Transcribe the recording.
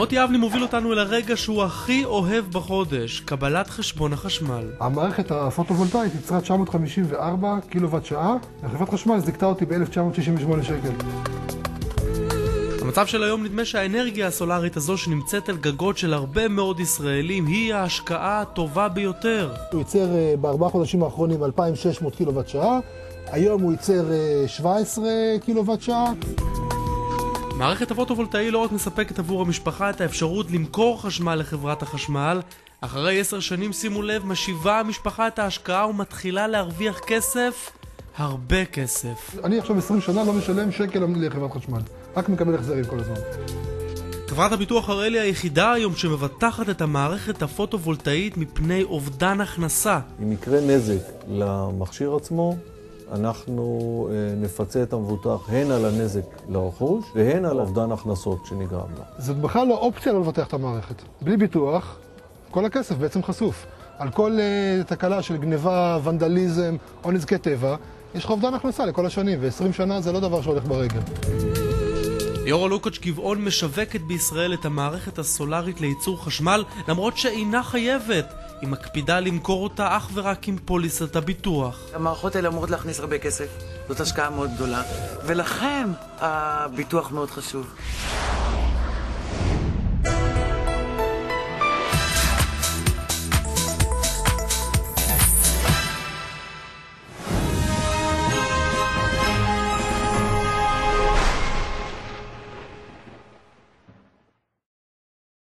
מוטי אבני מוביל אותנו אל הרגע שהוא הכי אוהב בחודש, קבלת חשבון החשמל. המערכת הפוטו-וולטאית יצרה 954 קילוואט שעה, וחברת חשמל זיכתה אותי ב-1968 שקל. במצב של היום נדמה שהאנרגיה הסולארית הזו שנמצאת על גגות של הרבה מאוד ישראלים היא ההשקעה הטובה ביותר. הוא ייצר ב4 חודשים האחרונים 2,600 קילוואט שעה, היום הוא ייצר 17 קילוואט שעה. מערכת הפוטו-וולטאי לא רק מספקת עבור המשפחה את האפשרות למכור חשמל לחברת החשמל, אחרי 10 שנים, שימו לב, משיבה המשפחה את ההשקעה ומתחילה להרוויח כסף, הרבה כסף. אני עכשיו 20 שנה לא משלם שקל לחברת חשמל, רק מקבל החזרים כל הזמן. חברת הביטוח הראלי היחידה היום שמבטחת את המערכת הפוטו-וולטאית מפני אובדן הכנסה. אם יקרה נזק למכשיר עצמו, אנחנו נפצה את המבוטח הן על הנזק לרכוש והן על אובדן הכנסות שנגרם לו. זאת בכלל לא אופציה לא לבטח את המערכת. בלי ביטוח, כל הכסף בעצם חשוף. על כל תקלה של גניבה, ונדליזם או נזקי טבע, יש לך אובדן הכנסה לכל השנים, ו20 שנה זה לא דבר שהולך ברגל. ליאורה לוקאץ' גבעון משווקת בישראל את המערכת הסולארית לייצור חשמל, למרות שאינה חייבת. היא מקפידה למכור אותה אך ורק עם פוליסת הביטוח. המערכות האלה אמורות להכניס הרבה כסף, זאת השקעה מאוד גדולה, ולכן הביטוח מאוד חשוב.